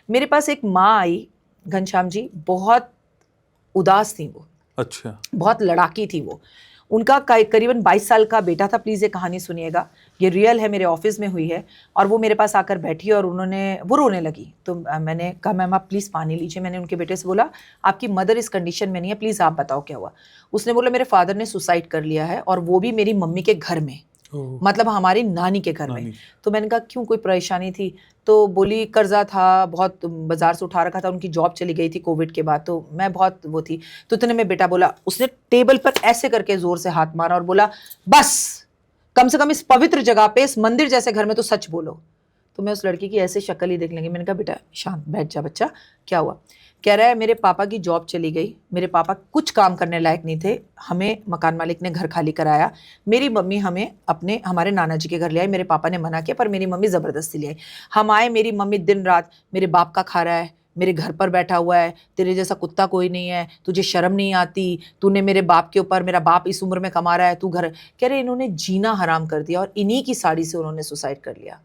मेरे पास एक माँ आई घनश्याम जी, बहुत उदास थी वो। अच्छा। बहुत लड़ाकी थी वो। उनका करीबन 22 साल का बेटा था। प्लीज़ ये कहानी सुनिएगा, ये रियल है, मेरे ऑफिस में हुई है। और वो मेरे पास आकर बैठी और वो रोने लगी। तो मैंने कहा मैम आप प्लीज़ पानी लीजिए। मैंने उनके बेटे से बोला आपकी मदर इस कंडीशन में नहीं है, प्लीज़ आप बताओ क्या हुआ। उसने बोला मेरे फादर ने सुसाइड कर लिया है, और वो भी मेरी मम्मी के घर में, मतलब हमारी नानी के घर में। तो मैंने कहा क्यों, कोई परेशानी थी? तो बोली कर्जा था बहुत, बाजार से उठा रखा था, उनकी जॉब चली गई थी कोविड के बाद, तो मैं बहुत वो थी। तो इतने में बेटा बोला, उसने टेबल पर ऐसे करके जोर से हाथ मारा और बोला बस, कम से कम इस पवित्र जगह पे, इस मंदिर जैसे घर में तो सच बोलो। तो मैं उस लड़की की ऐसे शक्ल ही देख लेंगे। मैंने कहा बेटा शांत बैठ जा बच्चा, क्या हुआ? कह रहा है मेरे पापा की जॉब चली गई, मेरे पापा कुछ काम करने लायक नहीं थे, हमें मकान मालिक ने घर खाली कराया, मेरी मम्मी हमें हमारे नाना जी के घर ले आई, मेरे पापा ने मना किया पर मेरी मम्मी ज़बरदस्ती ले आई। हम आए, मेरी मम्मी दिन रात मेरे बाप का खा रहा है, मेरे घर पर बैठा हुआ है, तेरे जैसा कुत्ता कोई नहीं है, तुझे शर्म नहीं आती, तूने मेरे बाप के ऊपर, मेरा बाप इस उम्र में कमा रहा है, तू घर। कह रहे इन्होंने जीना हराम कर दिया और इन्हीं की साड़ी से उन्होंने सुसाइड कर लिया।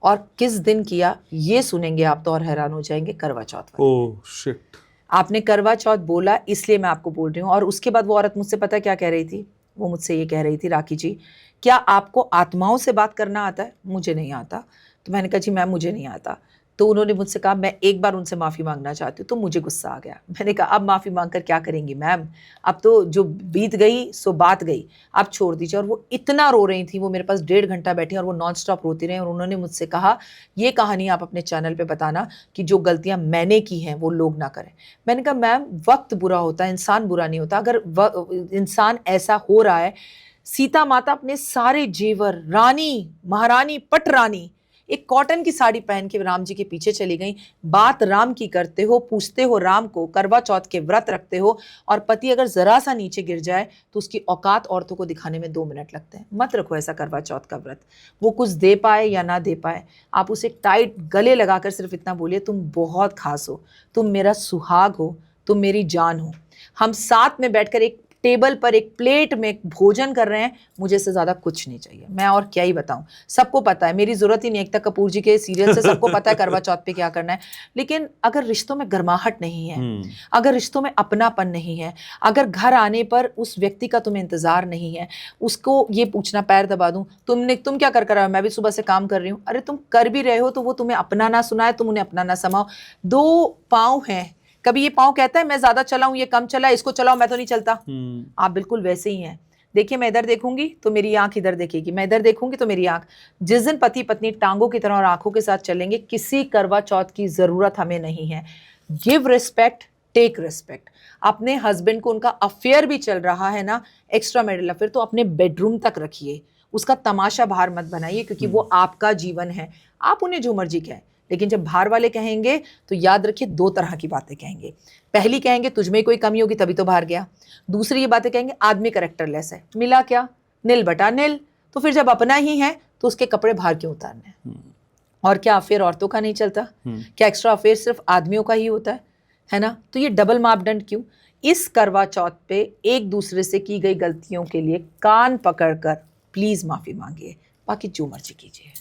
और किस दिन किया ये सुनेंगे आप तो और हैरान हो जाएंगे, करवा चौथ। Oh shit. आपने करवा चौथ बोला इसलिए मैं आपको बोल रही हूँ। और उसके बाद वो औरत मुझसे पता क्या कह रही थी? वो मुझसे ये कह रही थी, राखी जी क्या आपको आत्माओं से बात करना आता है? मुझे नहीं आता। तो मैंने कहा जी मैम मुझे नहीं आता। तो उन्होंने मुझसे कहा मैं एक बार उनसे माफ़ी मांगना चाहती हूँ। तो मुझे गुस्सा आ गया। मैंने कहा अब माफ़ी मांग कर क्या करेंगी मैम, अब तो जो बीत गई सो बात गई, आप छोड़ दीजिए। और वो इतना रो रही थी, वो मेरे पास 1.5 घंटा बैठी और वो नॉन स्टॉप रोती रही। और उन्होंने मुझसे कहा ये कहानी आप अपने चैनल पे बताना कि जो गलतियां मैंने की हैं वो लोग ना करें। मैंने कहा मैम वक्त बुरा होता है, इंसान बुरा नहीं होता। अगर इंसान ऐसा हो रहा है, सीता माता अपने सारे जेवर, रानी महारानी पटरानी, एक कॉटन की साड़ी पहन के राम जी के पीछे चली गई। बात राम की करते हो, पूछते हो राम को, करवा चौथ के व्रत रखते हो, और पति अगर जरा सा नीचे गिर जाए तो उसकी औकात औरतों को दिखाने में 2 मिनट लगते हैं। मत रखो ऐसा करवा चौथ का व्रत। वो कुछ दे पाए या ना दे पाए, आप उसे टाइट गले लगाकर सिर्फ इतना बोलिए तुम बहुत खास हो, तुम मेरा सुहाग हो, तुम मेरी जान हो। हम साथ में बैठकर एक टेबल पर एक प्लेट में भोजन कर रहे हैं, मुझे से ज्यादा कुछ नहीं चाहिए। मैं और क्या ही बताऊं, सबको पता है, मेरी जरूरत ही नहीं। एकता कपूर जी के सीरियल से सबको पता है करवा चौथ पे क्या करना है। लेकिन अगर रिश्तों में गर्माहट नहीं है, अगर रिश्तों में अपनापन नहीं है, अगर घर आने पर उस व्यक्ति का तुम्हें इंतजार नहीं है, उसको ये पूछना पैर दबा दूं तुम क्या कर रहे हो, मैं भी सुबह से काम कर रही हूं। अरे तुम कर भी रहे हो तो वो तुम्हें अपना ना सुनाए, तुम उन्हें अपना ना समाओ। 2 पांव हैं, कभी ये पांव कहता है मैं ज्यादा चलाऊं, ये कम चला, इसको चलाओ, मैं तो नहीं चलता। आप बिल्कुल वैसे ही हैं। देखिए मैं इधर देखूंगी तो मेरी आंख इधर देखेगी, मैं इधर देखूंगी तो मेरी आंख। जिस दिन पति पत्नी टांगों की तरह और आंखों के साथ चलेंगे, किसी करवा चौथ की जरूरत हमें नहीं है। Give respect, take respect. अपने हस्बैंड को उनका अफेयर भी चल रहा है ना, एक्स्ट्रा मैरिटल अफेयर, तो अपने बेडरूम तक रखिए, उसका तमाशा बाहर मत बनाइए, क्योंकि वो आपका जीवन है। आप उन्हें जो मर्जी कहें, लेकिन जब बाहर वाले कहेंगे तो याद रखिए 2 तरह की बातें कहेंगे। पहली कहेंगे तुझमें कोई कमी होगी तभी तो बाहर गया। दूसरी ये बातें कहेंगे आदमी कैरेक्टरलेस है। मिला क्या? नील बटा नील। तो फिर जब अपना ही है तो उसके कपड़े बाहर क्यों उतारने हैं? और क्या अफेयर औरतों का नहीं चलता? क्या एक्स्ट्रा अफेयर सिर्फ आदमियों का ही होता है ना? तो ये डबल मापदंड क्यों? इस करवा चौथ पे एक दूसरे से की गई गलतियों के लिए कान पकड़कर प्लीज माफी मांगिए, बाकी जो मर्जी कीजिए।